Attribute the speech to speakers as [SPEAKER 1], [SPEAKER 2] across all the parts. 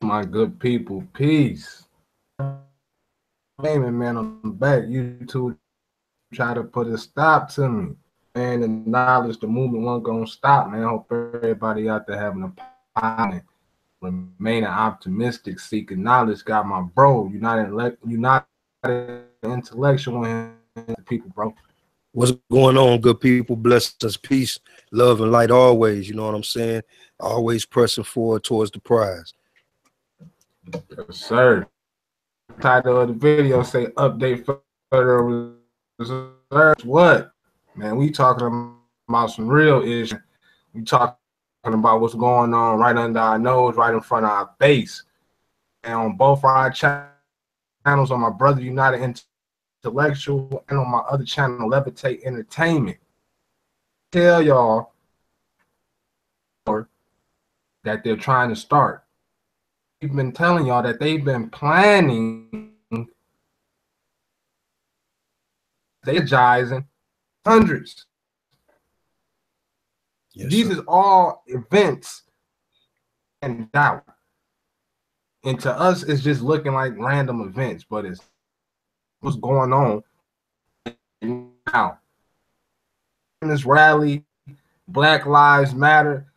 [SPEAKER 1] My good people, peace. Payment, man, I'm back. YouTube try to put a stop to me. Man, the knowledge, the movement wasn't gonna stop, man. I hope everybody out there having a positive, remaining optimistic, seeking knowledge. Got my bro, united intellectual people, bro.
[SPEAKER 2] What's going on, good people? Blessings, peace, love, and light always. You know what I'm saying? Always pressing forward towards the prize.
[SPEAKER 1] Yes, sir. Title of the video say update further research. What? Man, we talking about some real issues. We talking about what's going on right under our nose, right in front of our face. And on both our channels, on my Brother United Intellectual and on my other channel, Levitate Entertainment, tell y'all that they're trying to start. We've been telling y'all that they've been planning, strategizing hundreds. Yes, these is all events and doubt. And to us, it's just looking like random events, but it's what's going on now. In this rally, Black Lives Matter,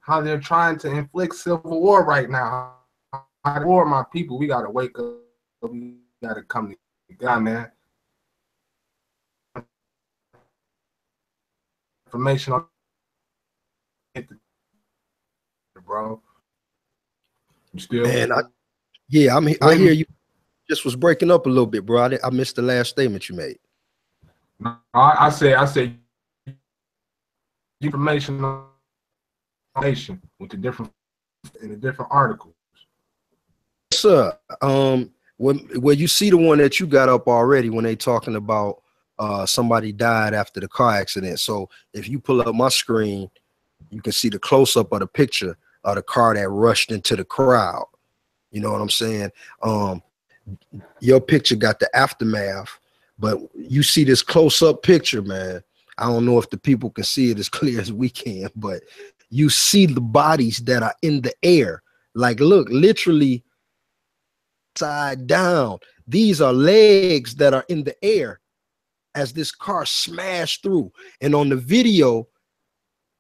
[SPEAKER 1] how they're trying to inflict civil war right now. War, my people, we gotta wake up. We gotta come together, man. Information on bro. You still?
[SPEAKER 2] Man, I hear you. Just was breaking up a little bit, bro. I missed the last statement you made.
[SPEAKER 1] No, I said information on with the different articles.
[SPEAKER 2] Sir, when you see the one that you got up already when they talking about somebody died after the car accident. So if you pull up my screen, you can see the close-up of the picture of the car that rushed into the crowd. You know what I'm saying? Your picture got the aftermath, but you see this close-up picture, man. I don't know if the people can see it as clear as we can, but you see the bodies that are in the air. Like, look, literally side down. These are legs that are in the air as this car smashed through. And on the video,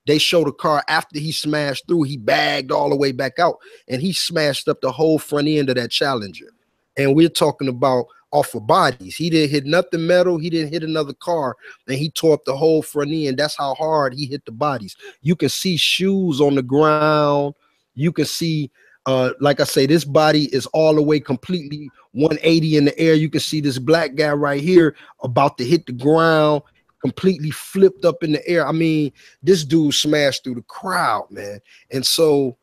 [SPEAKER 2] they show the car after he smashed through, he bagged all the way back out and he smashed up the whole front end of that Challenger. And we're talking about off of bodies. He didn't hit nothing metal. He didn't hit another car, and he tore up the whole front end. That's how hard he hit the bodies. You can see shoes on the ground. You can see, like I say, this body is all the way completely 180 in the air. You can see this black guy right here about to hit the ground, completely flipped up in the air. I mean, this dude smashed through the crowd, man. And so,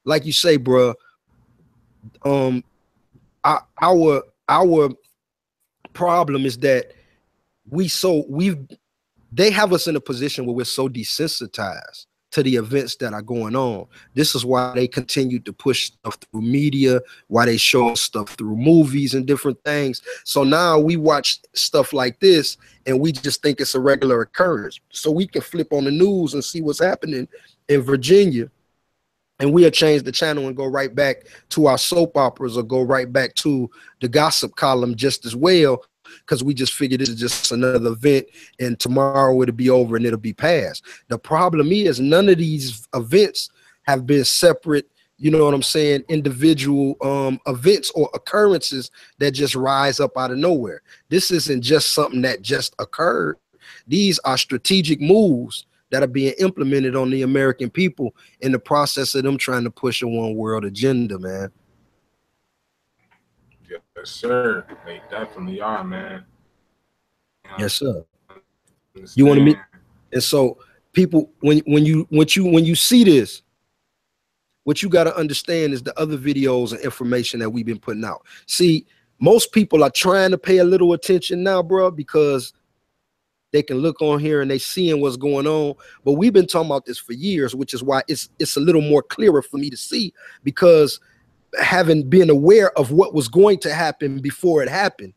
[SPEAKER 2] like you say, bro, our problem is that they have us in a position where we're so desensitized to the events that are going on. This is why they continue to push stuff through media, why they show stuff through movies and different things. So now we watch stuff like this and we just think it's a regular occurrence. So we can flip on the news and see what's happening in Virginia, and we'll change the channel and go right back to our soap operas or go right back to the gossip column just as well, because we just figured this is just another event and tomorrow it'll be over and it'll be past. The problem is none of these events have been separate, you know what I'm saying, individual events or occurrences that just rise up out of nowhere. This isn't just something that just occurred. These are strategic moves that are being implemented on the American people in the process of them trying to push a one world agenda, man.
[SPEAKER 1] Yes, sir. They definitely are, man.
[SPEAKER 2] Yes, sir. You want to meet? And so people, when you see this, what you got to understand is the other videos and information that we've been putting out. See, most people are trying to pay a little attention now, bro, because they can look on here and they seeing what's going on. But we've been talking about this for years, which is why it's a little more clearer for me to see, because having been aware of what was going to happen before it happened,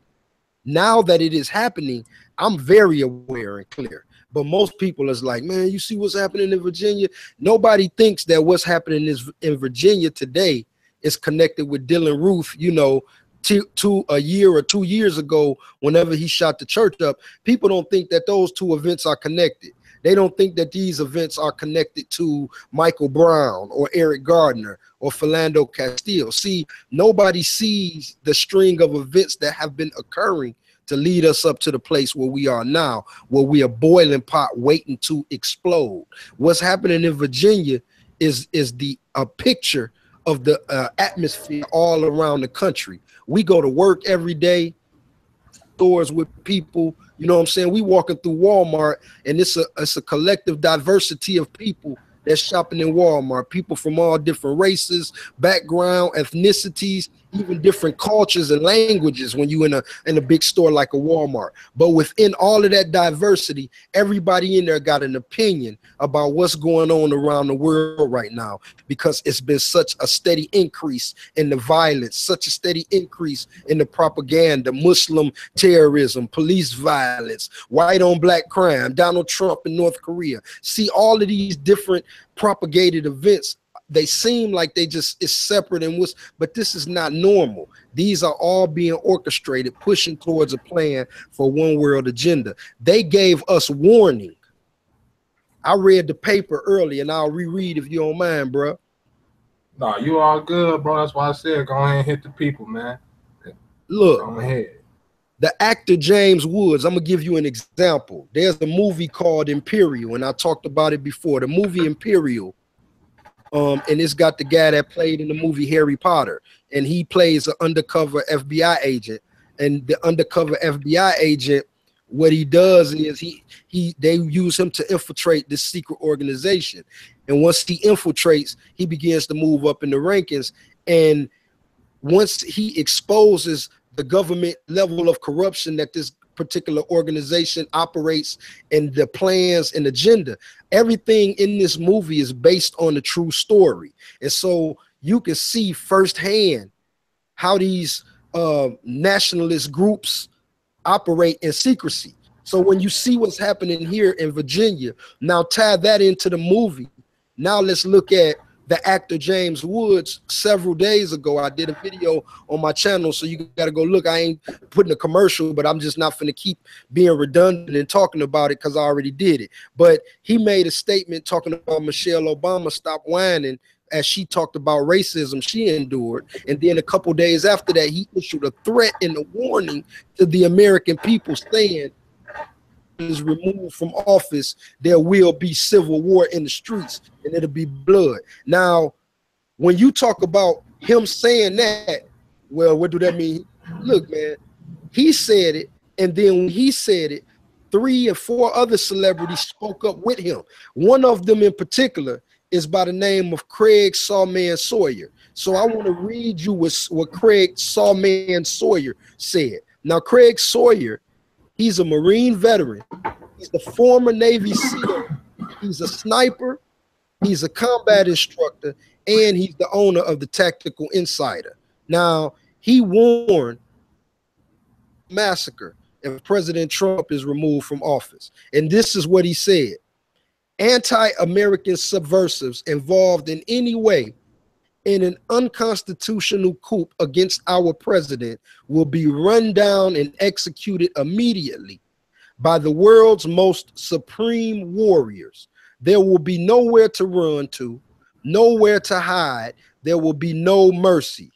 [SPEAKER 2] Now that it is happening, I'm very aware and clear. But most people is like, man, you see what's happening in Virginia? Nobody thinks that what's happening in Virginia today is connected with Dylan Roof, you know, to a year or 2 years ago, whenever he shot the church up. People don't think that those two events are connected. They don't think that these events are connected to Michael Brown or Eric Gardner or Philando Castile. See, nobody sees the string of events that have been occurring to lead us up to the place where we are now, where we are boiling pot waiting to explode. What's happening in Virginia is a picture of the atmosphere all around the country. We go to work every day, stores with people, you know what I'm saying? We walking through Walmart, and it's a collective diversity of people that's shopping in Walmart. People from all different races, background, ethnicities, even different cultures and languages when you in a big store like a Walmart. But within all of that diversity, everybody in there got an opinion about what's going on around the world right now, because it's been such a steady increase in the violence, such a steady increase in the propaganda, Muslim terrorism, police violence, white on black crime, Donald Trump in North Korea. See, all of these different propagated events, they seem like they just is separate and but this is not normal. These are all being orchestrated, pushing towards a plan for one world agenda. They gave us warning. I read the paper early, and I'll reread if you don't mind, bro.
[SPEAKER 1] No, you all good, bro. That's why I said go ahead and hit the people, man.
[SPEAKER 2] Look,
[SPEAKER 1] go ahead.
[SPEAKER 2] The actor James Woods, I'm gonna give you an example. There's a movie called Imperial, and I talked about it before. The movie Imperial, and it's got the guy that played in the movie Harry Potter, and he plays an undercover FBI agent. And the undercover FBI agent, what he does is they use him to infiltrate this secret organization. And once he infiltrates, he begins to move up in the rankings. And once he exposes the government level of corruption that this particular organization operates and the plans and agenda, everything in this movie is based on a true story. And so you can see firsthand how these nationalist groups operate in secrecy. So when you see what's happening here in Virginia, now tie that into the movie. Now let's look at the actor James Woods. Several days ago, I did a video on my channel, so you got to go look. I ain't putting a commercial, but I'm just not going to keep being redundant and talking about it because I already did it. But he made a statement talking about Michelle Obama stop whining, as she talked about racism she endured. And then a couple days after that, he issued a threat and a warning to the American people, saying, is removed from office, there will be civil war in the streets, and it'll be blood. Now, when you talk about him saying that, well, what do that mean? Look, man, he said it, and then when he said it, 3 or 4 other celebrities spoke up with him. One of them in particular is by the name of Craig Sawman Sawyer. So I want to read you what Craig Sawman Sawyer said. Now, Craig Sawyer, he's a Marine veteran. He's the former Navy SEAL. He's a sniper. He's a combat instructor, and he's the owner of the Tactical Insider. Now, he warned massacre if President Trump is removed from office. And this is what he said: anti-American subversives involved in any way in an unconstitutional coup against our president will be run down and executed immediately by the world's most supreme warriors. There will be nowhere to run to, nowhere to hide. There will be no mercy.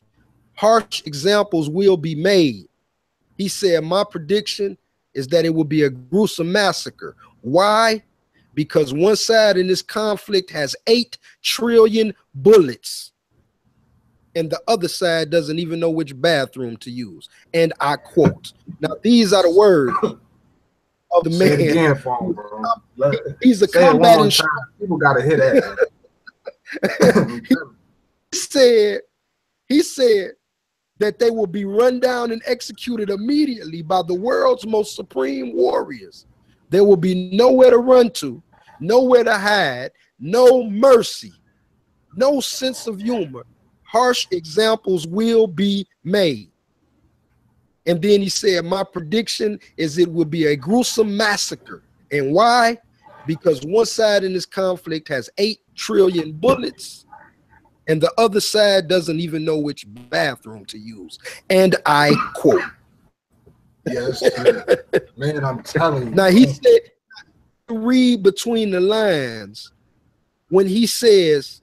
[SPEAKER 2] Harsh examples will be made. He said, my prediction is that it will be a gruesome massacre. Why? Because one side in this conflict has 8 trillion bullets, and the other side doesn't even know which bathroom to use. And I quote. Now, these are the words of the man.
[SPEAKER 1] Say it again for him, bro.
[SPEAKER 2] He's a combat instructor.
[SPEAKER 1] People gotta hear that.
[SPEAKER 2] He said that they will be run down and executed immediately by the world's most supreme warriors. There will be nowhere to run to, nowhere to hide, no mercy, no sense of humor. Harsh examples will be made. And then he said, my prediction is it will be a gruesome massacre. And why? Because one side in this conflict has 8 trillion bullets, and the other side doesn't even know which bathroom to use. And I quote.
[SPEAKER 1] Yes, sir. Man, I'm telling you.
[SPEAKER 2] Now, he said, read between the lines when he says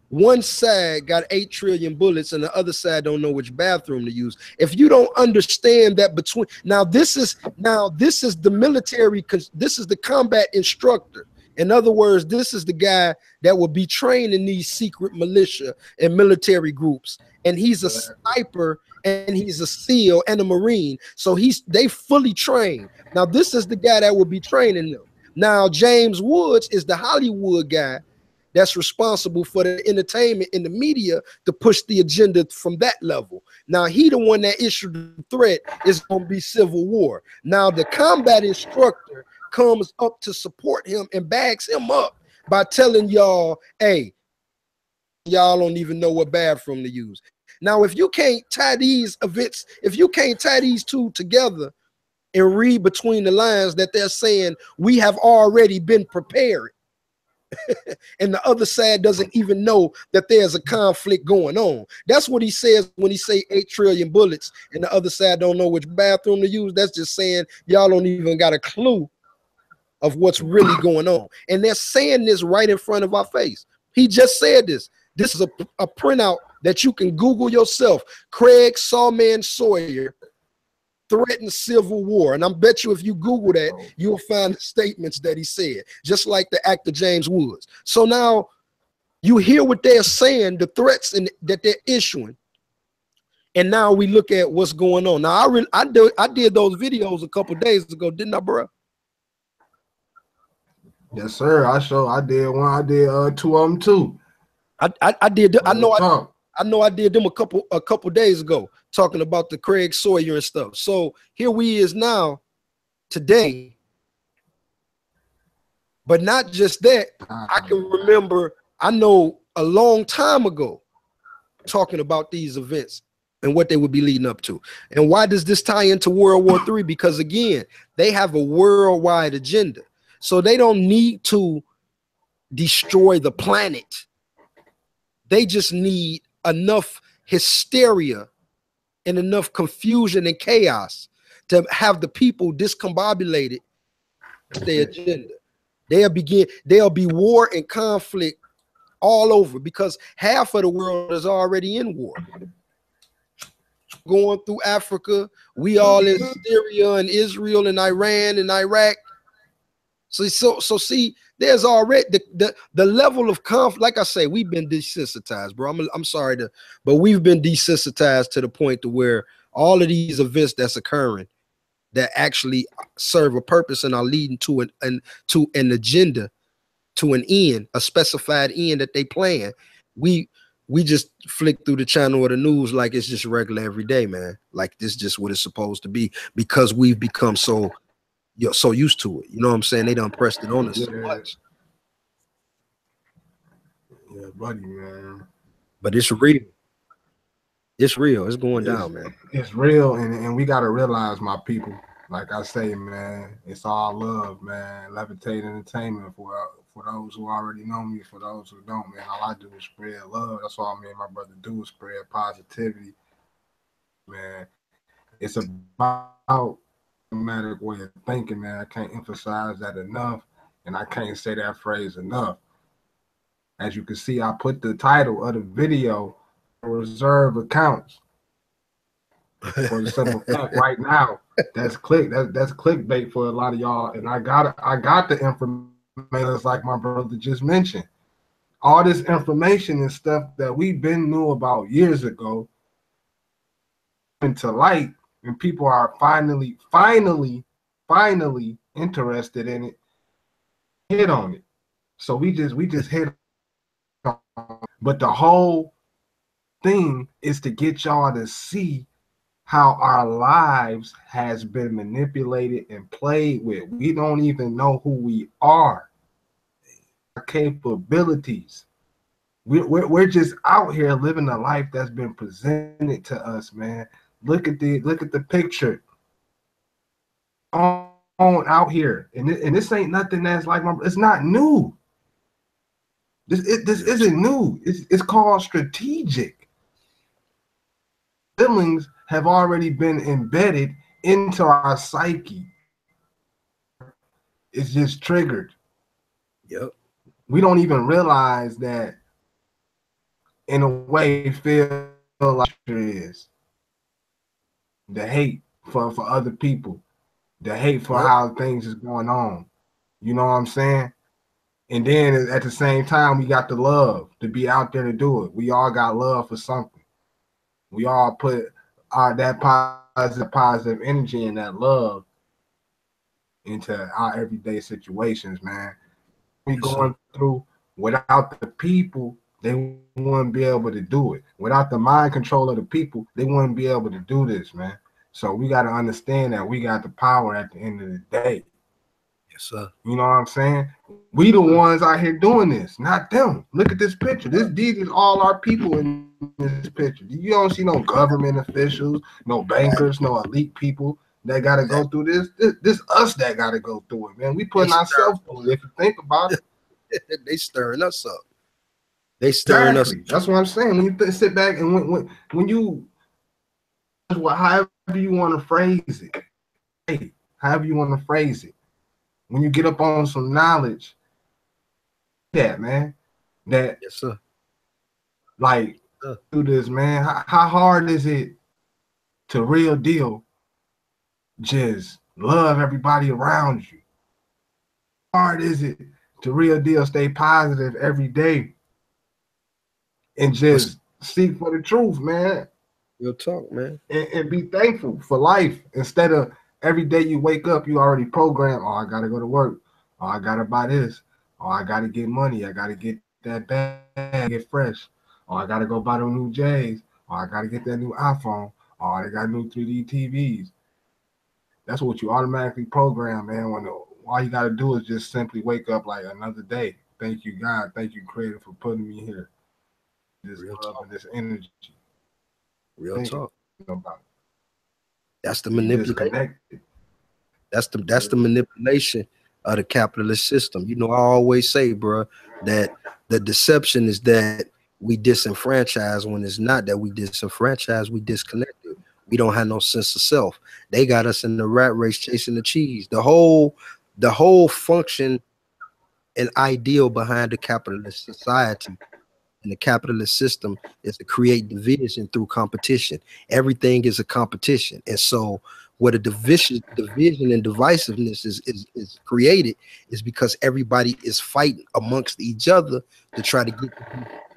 [SPEAKER 2] one side got 8 trillion bullets and the other side don't know which bathroom to use. If you don't understand that between, now this is the military, this is the combat instructor. In other words, this is the guy that will be trained in these secret militia and military groups. And he's a sniper and he's a SEAL and a Marine. So they fully trained. Now, this is the guy that will be training them. Now, James Woods is the Hollywood guy that's responsible for the entertainment in the media to push the agenda from that level. Now, he the one that issued the threat is going to be civil war. Now, the combat instructor comes up to support him and bags him up by telling y'all, hey, y'all don't even know what bathroom to use. Now, if you can't tie these events, if you can't tie these two together and read between the lines that they're saying, we have already been prepared. And the other side doesn't even know that there's a conflict going on. That's what he says when he say 8 trillion bullets and the other side don't know which bathroom to use. That's just saying y'all don't even got a clue of what's really going on. And they're saying this right in front of our face. He just said this. This is a printout that you can Google yourself. Craig Sawman Sawyer threatened civil war. And I bet you if you Google that, you'll find the statements that he said, just like the actor James Woods. So now you hear what they're saying, the threats that they're issuing. And now we look at what's going on. Now, I did those videos a couple days ago, didn't I, bro?
[SPEAKER 1] Yes, sir. I did one. I did 2 of them too.
[SPEAKER 2] I did. I know I did them a couple days ago, talking about the Craig Sawyer and stuff. So here we is now today. But not just that, I can remember, I know a long time ago talking about these events and what they would be leading up to. And why does this tie into World War III? Because again, they have a worldwide agenda. So they don't need to destroy the planet. They just need enough hysteria and enough confusion and chaos to have the people discombobulated with their agenda. There'll be war and conflict all over because half of the world is already in war. Going through Africa, we all in Syria and Israel and Iran and Iraq. So see, there's already the level of conflict. Like I say, we've been desensitized, bro. I'm sorry but we've been desensitized to the point to where all of these events that's occurring that actually serve a purpose and are leading to an agenda, to an end, a specified end that they plan. We just flick through the channel of the news like it's just regular every day, man. Like this is just what it's supposed to be because we've become so used to it. You know what I'm saying? They done pressed it on us so much.
[SPEAKER 1] Yeah, buddy, man.
[SPEAKER 2] But it's real. It's real. It's going down, man.
[SPEAKER 1] It's real, and we got to realize, my people, like I say, man, it's all love, man. Levitate Entertainment for those who already know me, for those who don't, man. All I do is spread love. That's all me and my brother do is spread positivity, man. It's about automatic way of thinking, man. I can't emphasize that enough, and I can't say that phrase enough. As you can see, I put the title of the video, reserve accounts. For the simple fact, right now, that's clickbait for a lot of y'all, and I got the information like my brother just mentioned. All this information and stuff that we've been knew about years ago into light. And people are finally interested in it, hit on it. So we just hit on it. But the whole thing is to get y'all to see how our lives has been manipulated and played with. We don't even know who we are, our capabilities. We're just out here living a life that's been presented to us, man. Look at the picture on out here, and this ain't nothing that's like it's not new. This isn't new. It's called strategic. Feelings have already been embedded into our psyche. It's just triggered.
[SPEAKER 2] Yep.
[SPEAKER 1] We don't even realize that. In a way, feel like it is the hate for other people, the hate for how things is going on. You know what I'm saying? And then at the same time, we got the love to be out there to do it. We all got love for something. We all put that positive energy and that love into our everyday situations, man. We going through without the people, they wouldn't be able to do it. Without the mind control of the people, they wouldn't be able to do this, man. So we got to understand that we got the power at the end of the day.
[SPEAKER 2] Yes, sir.
[SPEAKER 1] You know what I'm saying? We the ones out here doing this, not them. Look at this picture. These is all our people in this picture. You don't see no government officials, no bankers, no elite people that got to go through this. This us that got to go through it, man. We putting ourselves through it. If you think about it.
[SPEAKER 2] They stirring us up. They stirring us up.
[SPEAKER 1] That's what I'm saying. When you sit back and when you, however you want to phrase it, however you want to phrase it, when you get up on some knowledge, that man, that
[SPEAKER 2] yes, sir.
[SPEAKER 1] Like do this, man. How hard is it to real deal just love everybody around you? How hard is it to real deal stay positive every day and just seek for the truth, man?
[SPEAKER 2] Real talk, man.
[SPEAKER 1] And be thankful for life instead of every day you wake up, you already programmed, oh, I got to go to work. Oh, I got to buy this. Oh, I got to get money. I got to get that bag, get fresh. Oh, I got to go buy the new J's. Oh, I got to get that new iPhone. Oh, they got new 3D TVs. That's what you automatically program, man. When all you got to do is just simply wake up like another day. Thank you, God. Thank you, Creator, for putting me here. This love and this energy.
[SPEAKER 2] Real talk.
[SPEAKER 1] About it.
[SPEAKER 2] That's the manipulation. That's the manipulation of the capitalist system. You know, I always say, bro, that the deception is that we disenfranchise when it's not that we disenfranchise, we disconnected. We don't have no sense of self. They got us in the rat race chasing the cheese. The whole function and ideal behind the capitalist society and the capitalist system is to create division through competition. Everything is a competition. And so where the division and divisiveness is created is because everybody is fighting amongst each other to try to get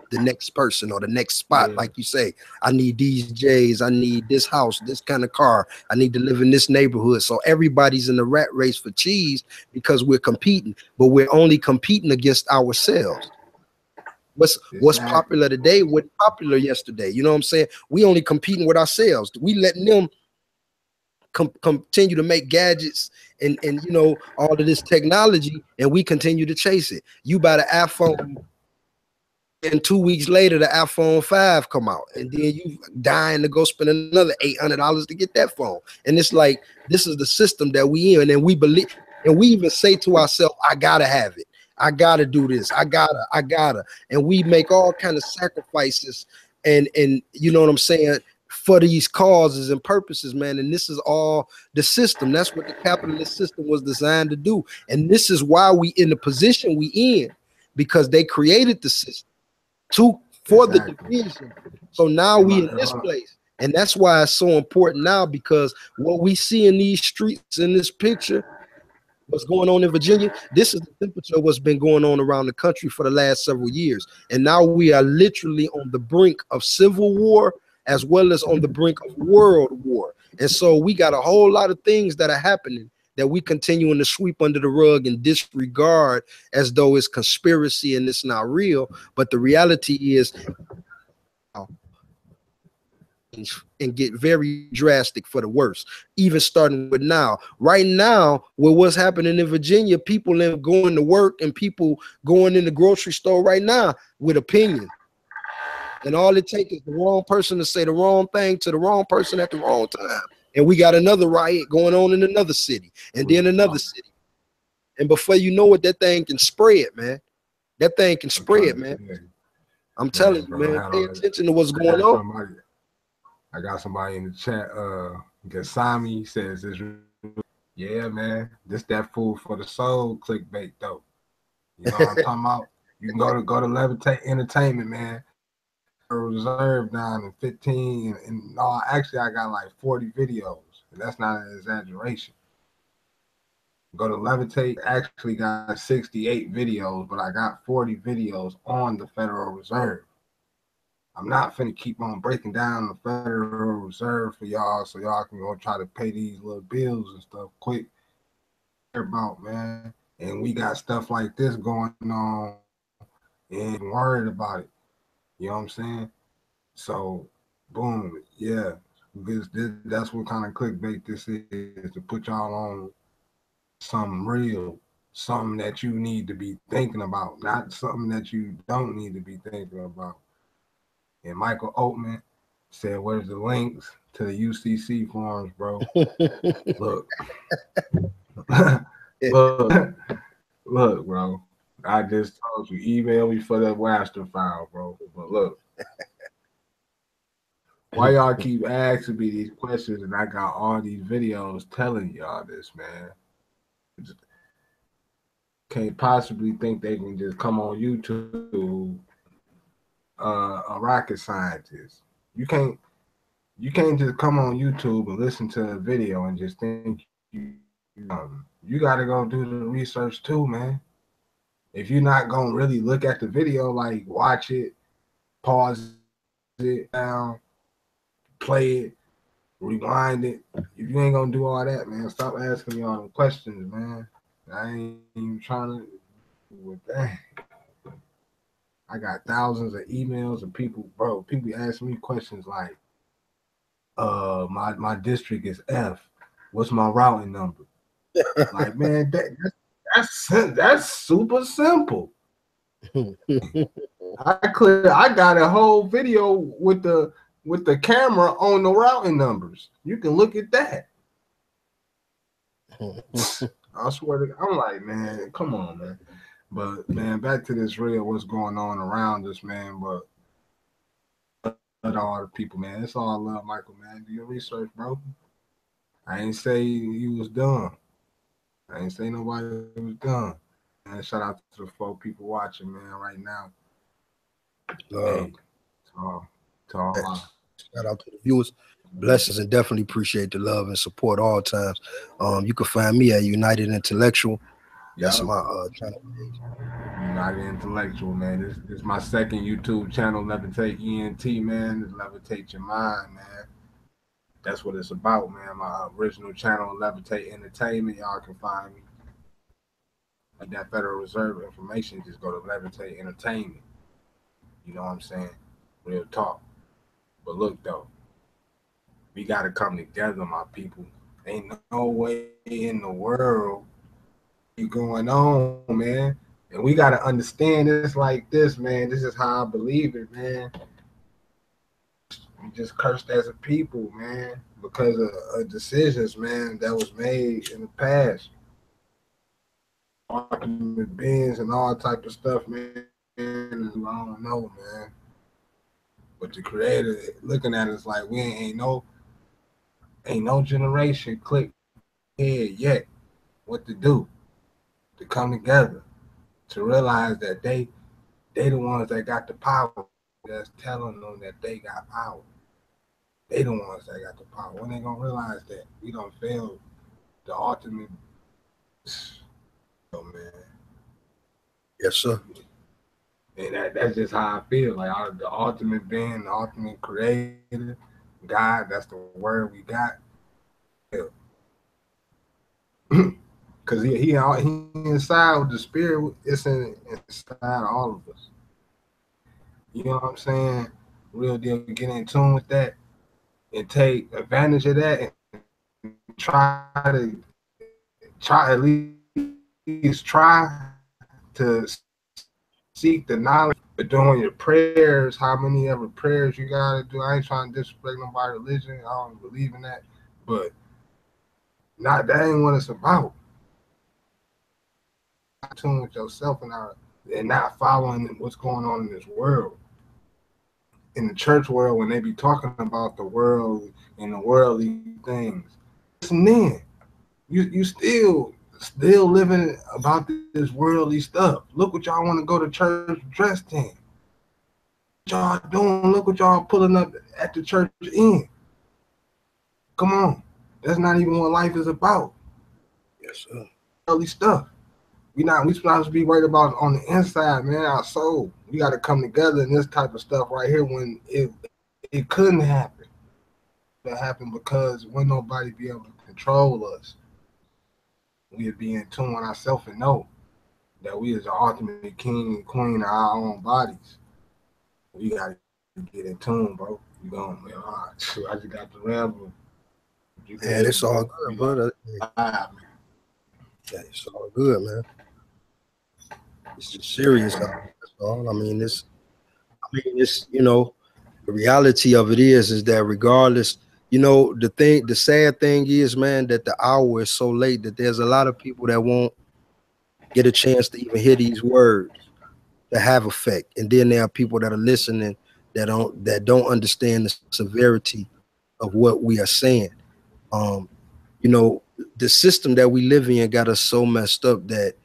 [SPEAKER 2] the next person or the next spot. Yeah. Like you say, I need these J's, I need this house, this kind of car, I need to live in this neighborhood. So everybody's in the rat race for cheese because we're competing, but we're only competing against ourselves. What's popular today wasn't popular yesterday. You know what I'm saying? We only competing with ourselves. We letting them continue to make gadgets and you know all of this technology, and we continue to chase it. You buy the iPhone, and 2 weeks later the iPhone 5 come out, and then you dying to go spend another $800 to get that phone. And it's like, this is the system that we in, and we believe, and we even say to ourselves, I gotta have it. I gotta do this. I gotta, and we make all kind of sacrifices, and you know what I'm saying, for these causes and purposes, man. And this is all the system. That's what the capitalist system was designed to do. And this is why we in the position we in, because they created the system for the division. So now we in this place, and that's why it's so important now, because what we see in these streets in this picture, what's going on in Virginia, this is the temperature of what's been going on around the country for the last several years. And now we are literally on the brink of civil war, as well as on the brink of world war. And so we got a whole lot of things that are happening that we continuing to sweep under the rug and disregard as though it's conspiracy and it's not real. But the reality is, and get very drastic for the worse, even starting with now. Right now, with what's happening in Virginia, people going to work and people going in the grocery store right now with opinion. And all it takes is the wrong person to say the wrong thing to the wrong person at the wrong time. And we got another riot going on in another city, and then another city. And before you know it, that thing can spread, man. That thing can spread, man. I'm telling you, man, pay attention to what's going on.
[SPEAKER 1] I got somebody in the chat, Gasami says, yeah, man, this that food for the soul clickbait, though. You know what I'm talking about? You can go to Levitate Entertainment, man. Reserve down in 15, and no, actually I got like 40 videos, and that's not an exaggeration. Go to Levitate, actually got 68 videos, but I got 40 videos on the Federal Reserve. I'm not finna keep on breaking down the Federal Reserve for y'all, so y'all can go try to pay these little bills and stuff quick. About, man, and we got stuff like this going on, and worried about it. You know what I'm saying? So, boom, yeah, because that's what kind of clickbait this is, to put y'all on something real, something that you need to be thinking about, not something that you don't need to be thinking about. And Michael Oatman said, where's the links to the UCC forums, bro? Look. Look, bro. I just told you, email me for that Waster file, bro. But look, why y'all keep asking me these questions, and I got all these videos telling y'all this, man? Can't possibly think they can just come on YouTube, a rocket scientist. You can't just come on YouTube and listen to a video and just think you got to go do the research too, man. If you're not going to really look at the video, like watch it, pause it down, play it, rewind it. If you ain't going to do all that, man, stop asking me all the questions, man. I ain't even trying to do with that. I got thousands of emails of people, bro. People asking me questions like, my district is F. What's my routing number? Like, man, that's super simple. I got a whole video with the camera on the routing numbers. You can look at that. I swear to God, I'm like, man, come on, man. But man, back to this real, what's going on around us, man. But all the people, man. It's all love, Michael, man. Do your research, bro. I ain't say you was done. I ain't say nobody was done. And shout out to the 4 people watching, man, right now. Hey, to all
[SPEAKER 2] shout out to the viewers. Blessings, and definitely appreciate the love and support all times. You can find me at United Intellectual. That's my channel page.
[SPEAKER 1] United Intellectual, man. This is my second YouTube channel, Levitate ENT, man. It's Levitate Your Mind, man. That's what it's about, man. My original channel, Levitate Entertainment. Y'all can find me. Like that Federal Reserve information, just go to Levitate Entertainment. You know what I'm saying? Real talk. But look, though, we got to come together, my people. Ain't no way in the world you going on, man. And we got to understand this like this, man. This is how I believe it, man. We just cursed as a people, man, because of decisions, man, that was made in the past. Argument bins and all type of stuff, man. And I don't know, man. But the creator looking at us like we ain't no generation click head yet what to do, to come together, to realize that they the ones that got the power, that's telling them that they got power. They the ones that got the power. When they gonna realize that we don't fail the ultimate, oh man.
[SPEAKER 2] Yes, sir.
[SPEAKER 1] And that's just how I feel. Like the ultimate being, the ultimate creator, God, that's the word we got. Because he inside with the spirit, it's inside all of us. You know what I'm saying? Real deal, get in tune with that and take advantage of that and try at least try to seek the knowledge, but doing your prayers, how many ever prayers you gotta do. I ain't trying to disrespect nobody's religion. I don't believe in that, but not that ain't what it's about. Tune with yourself and not following what's going on in this world. In the church world, when they be talking about the world and the worldly things, listen in. You still living about this worldly stuff. Look what y'all want to go to church dressed in. What y'all doing? Look what y'all pulling up at the church in. Come on. That's not even what life is about.
[SPEAKER 2] Yes, sir.
[SPEAKER 1] Worldly stuff. We supposed to be worried about on the inside, man, our soul. We got to come together in this type of stuff right here when it couldn't happen. It happened because when nobody be able to control us, we'd be in tune with ourselves and know that we is the ultimate king and queen of our own bodies. We got to get in tune, bro. You going, man, all right, shoot, I just got the ramble.
[SPEAKER 2] Man, it's all good, brother. Yeah, it's all good, man. It's just serious. That's all. I mean, it's you know, the reality of it is that regardless, you know, the sad thing is, man, that the hour is so late that there's a lot of people that won't get a chance to even hear these words that have effect. And then there are people that are listening that don't understand the severity of what we are saying. You know, the system that we live in got us so messed up that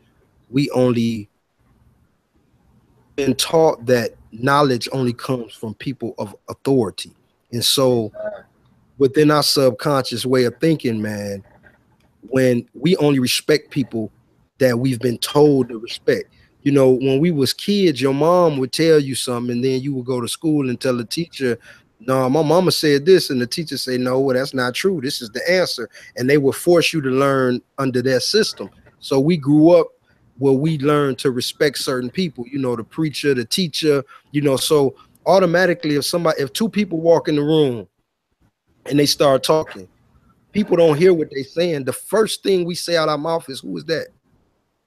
[SPEAKER 2] we only been taught that knowledge only comes from people of authority. And so within our subconscious way of thinking, man, when we only respect people that we've been told to respect. You know, when we was kids, your mom would tell you something and then you would go to school and tell the teacher, no, my mama said this, and the teacher say, no, well, that's not true. This is the answer. And they would force you to learn under their system. So we grew up where we learned to respect certain people, you know, the preacher, the teacher, you know. So automatically if two people walk in the room and they start talking, people don't hear what they're saying. The first thing we say out our mouth is, who is that?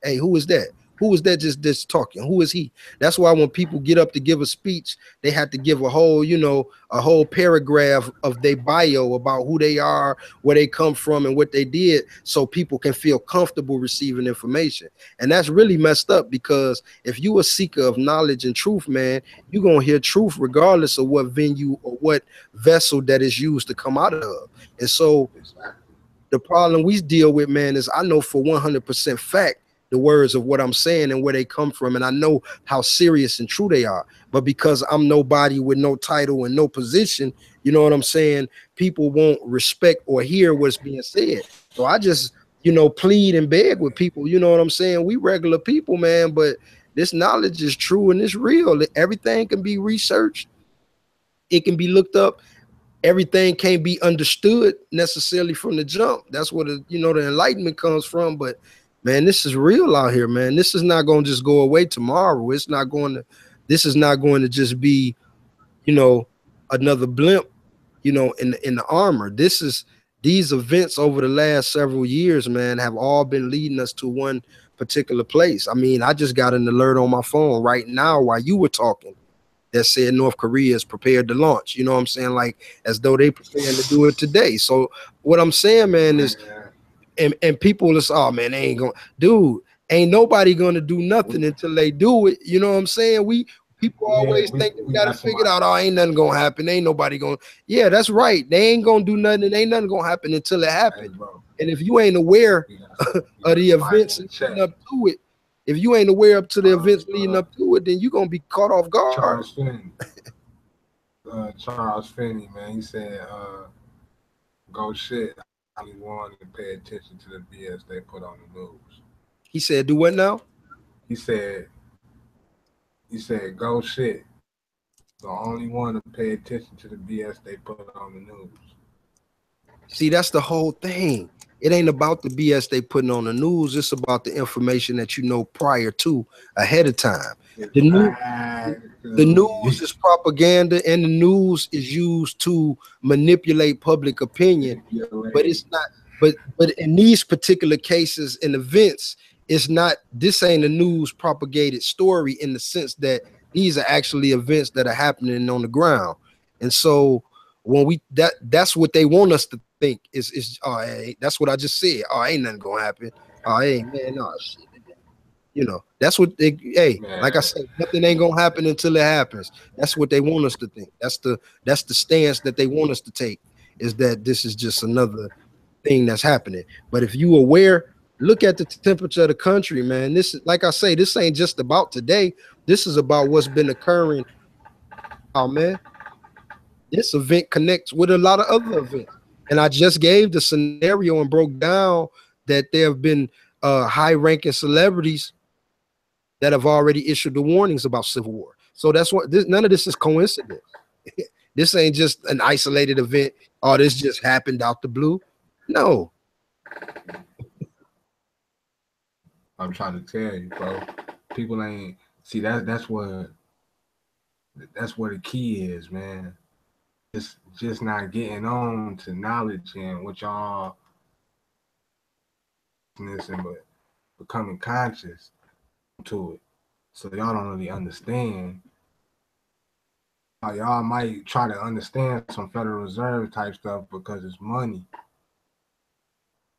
[SPEAKER 2] Hey, who is that? Who is that just talking? Who is he? That's why when people get up to give a speech, they have to give a whole, you know, a whole paragraph of their bio about who they are, where they come from, and what they did, so people can feel comfortable receiving information. And that's really messed up, because if you a seeker of knowledge and truth, man, you're going to hear truth regardless of what venue or what vessel that is used to come out of. And so the problem we deal with, man, is I know for 100% fact the words of what I'm saying and where they come from, and I know how serious and true they are. But because I'm nobody with no title and no position, you know what I'm saying, people won't respect or hear what's being said. So I just, you know, plead and beg with people, you know what I'm saying? We regular people, man, but this knowledge is true and it's real. Everything can be researched. It can be looked up. Everything can't be understood necessarily from the jump. That's where the, you know, the enlightenment comes from. But man, this is real out here, man. This is not going to just go away tomorrow. This is not going to just be, you know, another blimp, you know, in the armor. These events over the last several years, man, have all been leading us to one particular place. I mean, I just got an alert on my phone right now while you were talking that said North Korea is prepared to launch. You know what I'm saying? Like, as though they preparing to do it today. So what I'm saying, man, is, and people is, oh man, they ain't gonna, dude, ain't nobody gonna do nothing until they do it. You know what I'm saying? People always think we gotta figure it out. Oh, ain't nothing gonna happen. Ain't nobody gonna. Yeah, that's right. They ain't gonna do nothing. And ain't nothing gonna happen until it happens. And if you ain't aware of the events leading up to it, if you ain't aware up to the events leading up to it, then you're gonna be caught off guard.
[SPEAKER 1] Charles Finney, man, he said, go shit. I only wanted to pay attention to the BS they put on the news.
[SPEAKER 2] He said, do what now?
[SPEAKER 1] He said, go shit. The only one to pay attention to the BS they put on the news.
[SPEAKER 2] See, that's the whole thing. It ain't about the BS they putting on the news. It's about the information that you know prior to, ahead of time. The news is propaganda, and the news is used to manipulate public opinion. But it's not. But in these particular cases and events, it's not, this ain't a news propagated story in the sense that these are actually events that are happening on the ground. And so when we that's what they want us to think is oh, hey, that's what I just said. Oh, ain't nothing gonna happen. Oh, hey man, no shit. You know, that's what they, hey, like I said, nothing ain't gonna happen until it happens. That's what they want us to think. That's the stance that they want us to take, is that this is just another thing that's happening. But if you aware, look at the temperature of the country, man. This is, like I say, this ain't just about today. This is about what's been occurring. Oh man, this event connects with a lot of other events. And I just gave the scenario and broke down that there have been high-ranking celebrities that have already issued the warnings about civil war. So that's what this, none of this is coincidence. This ain't just an isolated event. Oh, this just happened out the blue. No.
[SPEAKER 1] I'm trying to tell you, bro. People ain't see that's where the key is, man. It's just not getting on to knowledge and what y'all and but becoming conscious to it. So y'all don't really understand. Y'all might try to understand some Federal Reserve type stuff because it's money.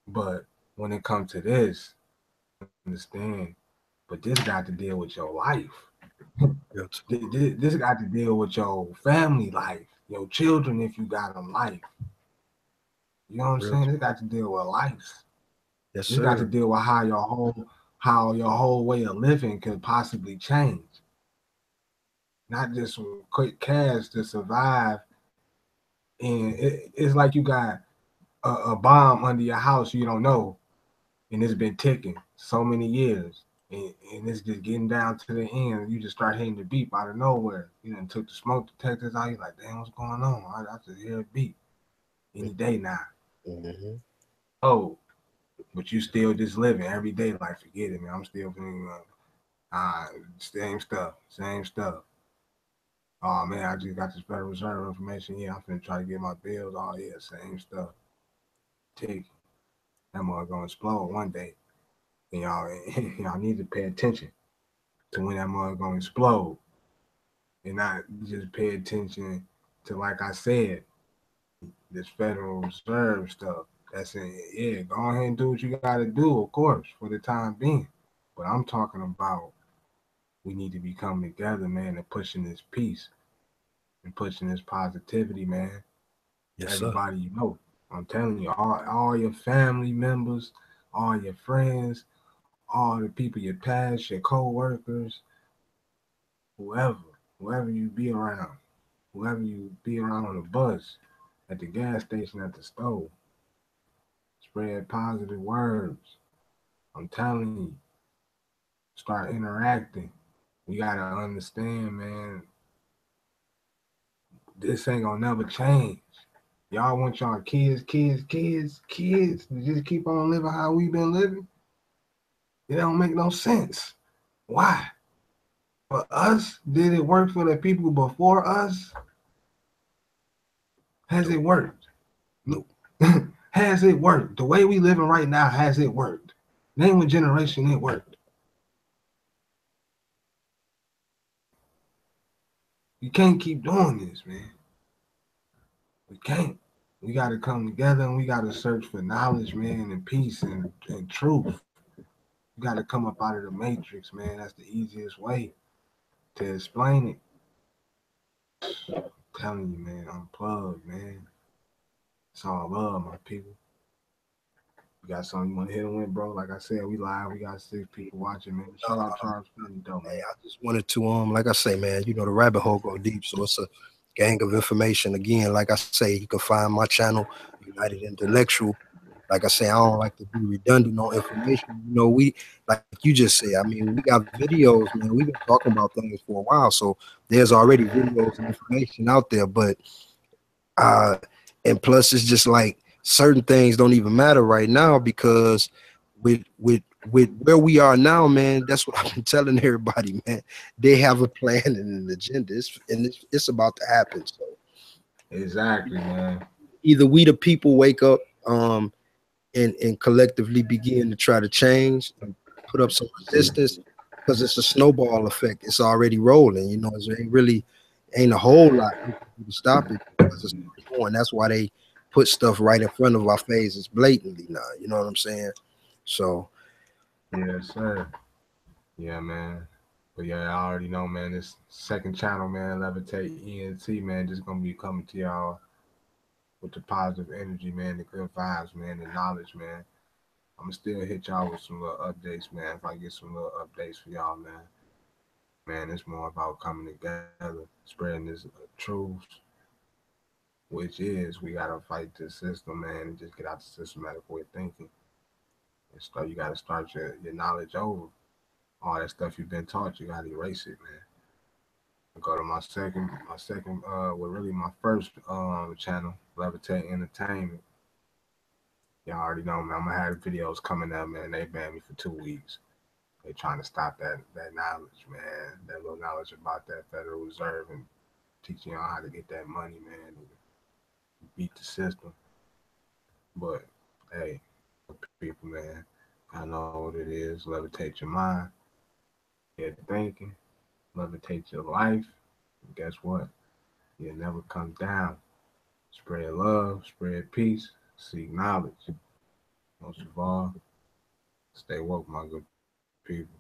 [SPEAKER 1] But when it comes to this, understand. But this got to deal with your life. This got to deal with your family life, your children if you got them life. You know what I'm saying? This got to deal with life.
[SPEAKER 2] Yes,
[SPEAKER 1] this got to deal with how your whole way of living could possibly change. Not just some quick cash to survive. And it's like you got a bomb under your house you don't know, and it's been ticking so many years. And it's just getting down to the end. You just start hitting the beep out of nowhere. You know, took the smoke detectors out. You're like, damn, what's going on? I just hear a beep any day now.
[SPEAKER 2] Mm-hmm.
[SPEAKER 1] Oh, but you still just living every day like, forget it, man. I'm still thinking, same stuff. Oh man, I just got this Federal Reserve information. Yeah, I'm finna try to get my bills. Oh yeah, same stuff. Take that mother gonna explode one day. And y'all need to pay attention to when that mother gonna explode. And not just pay attention to, like I said, this Federal Reserve stuff. That's it. Yeah, go ahead and do what you gotta do, of course, for the time being. But I'm talking about we need to be coming together, man, and pushing this peace and pushing this positivity, man.
[SPEAKER 2] Yes,
[SPEAKER 1] everybody you know. I'm telling you, all your family members, all your friends, all the people you pass, your co-workers, whoever you be around, whoever you be around on the bus, at the gas station, at the store, spread positive words. I'm telling you, start interacting. We gotta understand, man, this ain't gonna never change. Y'all want y'all kids to just keep on living how we been living? It don't make no sense. Why? For us, did it work for the people before us? Has it worked?
[SPEAKER 2] Nope.
[SPEAKER 1] Has it worked? The way we living right now, has it worked? Name what generation it worked. You can't keep doing this, man. We can't. We got to come together and we got to search for knowledge, man, and peace and truth. You got to come up out of the matrix, man. That's the easiest way to explain it. I'm telling you, man, unplug, man. It's all love, my people. You got something you want to hit them with, bro? Like I said, we live. We got 6 people watching, man. Shout out Charles Finney, though, man.
[SPEAKER 2] Hey, I just wanted to, like I say, man, you know, the rabbit hole go deep, so it's a gang of information. Again, like I say, you can find my channel, United Intellectual. Like I say, I don't like to be redundant on information. You know, we, like you just said, I mean, we got videos, man. We've been talking about things for a while, so there's already videos and information out there. But and plus, it's just like certain things don't even matter right now because with where we are now, man, that's what I've been telling everybody, man. They have a plan and an agenda, it's about to happen. So
[SPEAKER 1] exactly, man.
[SPEAKER 2] Either we the people wake up and collectively begin to try to change and put up some resistance, because it's a snowball effect. It's already rolling. You know, ain't a whole lot you can do to stop it because it's already going. That's why they put stuff right in front of our faces blatantly now. You know what I'm saying? So
[SPEAKER 1] Yes, sir. Yeah, man. But yeah, I already know, man. This second channel, man, Levitate ENT, man, just gonna be coming to y'all with the positive energy, man, the good vibes, man, the knowledge, man. I'm gonna still hit y'all with some little updates, man. If I get some little updates for y'all, man. Man, it's more about coming together, spreading this truth, which is we gotta fight this system, man, and just get out the systematic way of thinking. And start, you gotta start your knowledge over. All that stuff you've been taught, you gotta erase it, man. Go to well, really my first channel, Levitate Entertainment. Y'all already know, man. I'm gonna have videos coming up, man. They banned me for 2 weeks. They trying to stop that knowledge, man. That little knowledge about that Federal Reserve and teaching y'all how to get that money, man. And beat the system. But hey, people, man, I know what it is. Levitate your mind, get thinking, levitate your life. And guess what? You'll never come down. Spread love, spread peace, seek knowledge. Most of all, stay woke, my good people.